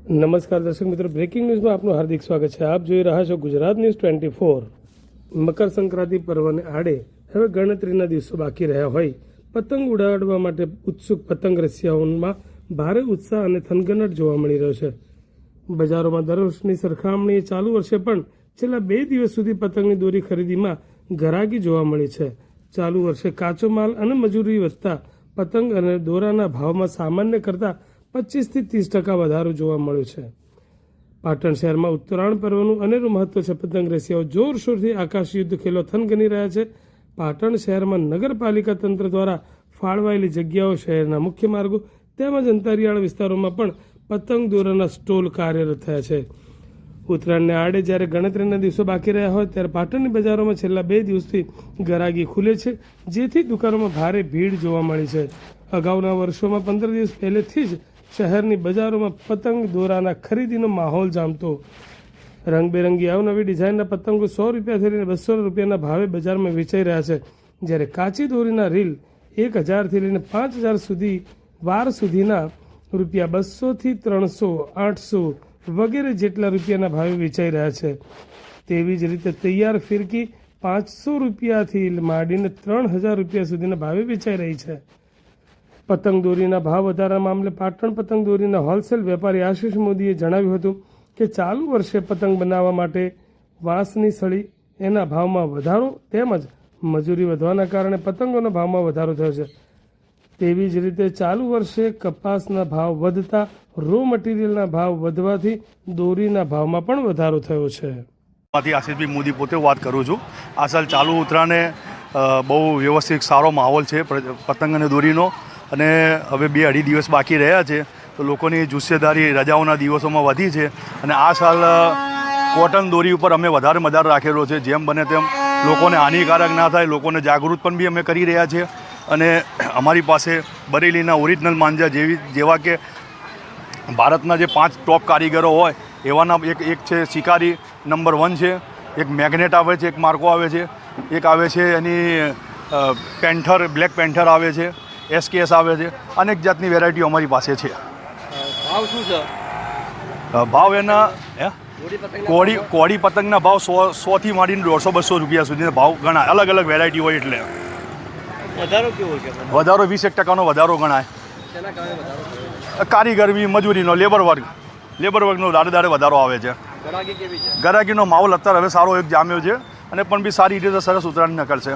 નમસ્કાર દર્શક મિત્રો, બ્રેકિંગ ન્યૂઝમાં આપનું હાર્દિક સ્વાગત છે. આપ જોઈ રહ્યા છો ગુજરાત ન્યૂઝ 24. મકર સંક્રાંતિ પર્વને આડે હવે ગણતરીના દિવસો બાકી રહ્યા હોય પતંગ ઉડાડવા માટે ઉત્સુક પતંગ રસિયાઓમાં ભારે ઉત્સાહ અને થનગનાટ જોવા મળી રહ્યો છે. બજારોમાં દર વર્ષની સરખામણીએ ચાલુ વર્ષે પણ છેલ્લા 2 દિવસ સુધી પતંગની દોરી ખરીદીમાં ઘરાકી જોવા મળી છે. ચાલુ વર્ષે કાચો માલ અને મજૂરી વધતા પતંગ અને દોરાના ભાવમાં સામાન્ય કરતાં 25 થી 30% વધારો જોવા મળ્યો છે. પાટણ શહેરમાં ઉત્તરાયણ પર્વનું અનેરું મહત્વ છે. પતંગ રસિયાઓ જોરશોરથી આકાશ યુદ્ધ ખેલો થનગની રહ્યા છે. પાટણ શહેરમાં નગરપાલિકા તંત્ર દ્વારા ફાળવાયેલી જગ્યાઓ, શહેરના મુખ્ય માર્ગો તેમજ અંતરિયાળ વિસ્તારોમાં પણ પતંગ દોરાના સ્ટોલ કાર્યરત થયા છે. ઉત્તરાયણને આડે જ્યારે ગણતરીના દિવસો બાકી રહ્યા હોય ત્યારે પાટણની બજારોમાં છેલ્લા 2 દિવસથી ગરાગી ખુલે છે, જેથી દુકાનોમાં ભારે ભીડ જોવા મળી છે. અગાઉના વર્ષોમાં 15 દિવસ પહેલેથી જ શહેરની બજારોમાં પતંગ દોરાના ખરીદીનો માહોલ જામતો. રંગબેરંગી અવનવી ડિઝાઇનના પતંગો 100 રૂપિયાથી લઈને 200 રૂપિયાના ભાવે બજારમાં વેચાઈ રહ્યા છે, જ્યારે કાચી દોરીના રીલ 1000થી લઈને 5000 સુધી વાર સુધીના રૂપિયા 200 થી 300, 800 વગેરે જેટલા રૂપિયાના ભાવે વેચાઈ રહ્યા છે. તેવી જ રીતે તૈયાર ફિરકી 500 રૂપિયાથી માંડીને 3000 રૂપિયા સુધીના ભાવે વેચાઈ રહી છે. પતંગ દોરીના ભાવ વધારા મામલે પાટણ પતંગ દોરીના હોલસેલ વેપારી આશિષ મોદીએ જણાવ્યું હતું કે ચાલુ વર્ષે પતંગ બનાવવા માટે વાંસની સળી એના ભાવમાં વધારો તેમજ મજૂરી વધવાના કારણે પતંગોના ભાવમાં વધારો થયો છે. તેવી જ રીતે ચાલુ વર્ષે કપાસના ભાવ વધતા રો મટીરિયલના ભાવ વધવાથી દોરીના ભાવમાં પણ વધારો થયો છે. આશિષભાઈ મોદી પોતે વાત કરું છું. આ સાલ ચાલુ ઉત્તરાયણે બહુ વ્યવસ્થિત સારો માહોલ છે પતંગ અને દોરીનો, અને હવે 2-2.5 દિવસ બાકી રહ્યા છે તો લોકોની જુસ્સેદારી રજાઓના દિવસોમાં વધી છે. અને આ સાલ કોટન દોરી ઉપર અમે વધારે રાખેલો છે, જેમ બને તેમ લોકોને હાનિકારક ના થાય, લોકોને જાગૃત પણ બી અમે કરી રહ્યા છીએ. અને અમારી પાસે બરેલીના ઓરિજિનલ માંજા જેવા કે ભારતના જે 5 ટોપ કારીગરો હોય એવાના એક છે શિકારી નંબર 1 છે, એક મેગ્નેટ આવે છે, એક માર્કો આવે છે, એક આવે છે એની પેન્થર, બ્લેક પેન્થર આવે છે, SKS આવે છે. અનેક જાતની વેરાયટીઓ અમારી પાસે છે. ભાવ શું છે? ભાવ એના કોળી પતંગના ભાવ 100 થી માંડીને 150-200 રૂપિયા સુધીના ભાવ ગણાય. અલગ અલગ વેરાયટી હોય એટલે વધારો કેવો છે? વધારો 20% વધારો ગણાય. શેના કારણે વધારો થયો? કારીગરી, મજૂરીનો, લેબર વર્ગનો દાડે વધારો આવે છે. ગરાગી કેવી છે? ગરાગીનો માહોલ અત્યારે હવે સારો એક જામ્યો છે અને પણ બી સારી રીતે સરસ ઉત્તરાયણ કરશે.